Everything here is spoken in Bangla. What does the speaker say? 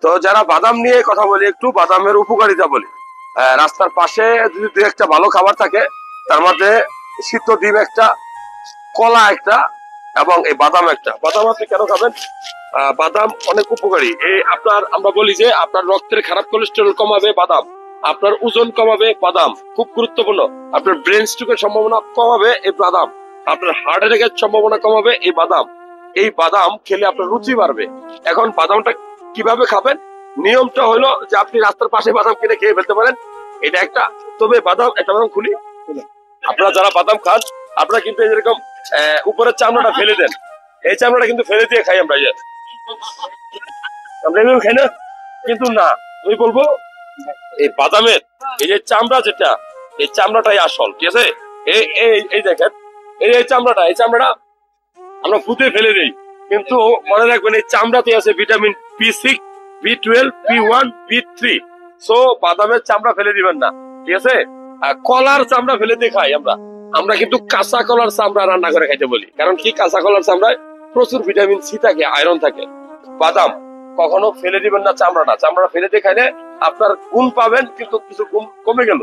তো যারা বাদাম নিয়ে কথা বলি, একটু বাদামের উপকারিতা বলি। রাস্তার পাশে যদি দু একটা ভালো খাবার থাকে, তার মধ্যে সিদ্ধ ডিম একটা, কলা একটা, এবং এই বাদাম একটা। বাদাম আপনি কেন খাবেন? বাদাম অনেক উপকারী। এই আমরা বলি যে আপনার রক্তের খারাপ কোলেস্টেরল কমাবে বাদাম, আপনার ওজন কমাবে বাদাম, খুব গুরুত্বপূর্ণ। আপনার ব্রেন স্ট্রোকের সম্ভাবনা কমাবে এই বাদাম, আপনার হার্ট অ্যাটাকের সম্ভাবনা কমাবে এই বাদাম। এই বাদাম খেলে আপনার রুচি বাড়বে। এখন বাদামটা কিভাবে খাবেন? নিয়মটা হলো যে আপনি রাস্তার পাশে বাদাম কিনে খেয়ে ফেলতে পারেন, এটা একটা। তবে একটা বাদাম খুলি, আপনারা যারা বাদাম খান আপনারা কিন্তু এরকম উপরের চামড়াটা ফেলে দেন। এই চামড়াটা কিন্তু ফেলে দিয়ে খাই আমরা, আমরা এভাবে খাই না কিন্তু। না, আমি বলবো এই বাদামের এই যে চামড়া, যেটা এই চামড়াটাই আসল, ঠিক আছে? এই দেখেন, এই চামড়াটা আমরা ফুটে ফেলে দিই, কিন্তু মনে রাখবেন এই চামড়াতে আছে vitamin B6, B12, B1, B3। So বাদামের চামড়া ফেলে দিবেন না, ঠিক আছে? আর কলার চামড়া ফেলে দিয়ে খাই আমরা কিন্তু কাঁচা কলার চামড়া রান্না করে খাইতে বলি। কারণ কি, কাঁচা কলার চামড়ায় প্রচুর ভিটামিন সি থাকে, আয়রন থাকে। বাদাম কখনো ফেলে দিবেন না, চামড়াটা ফেলে দিয়ে খাইলে আপনার গুণ পাবেন, কিন্তু কিছু গুণ কমে গেল।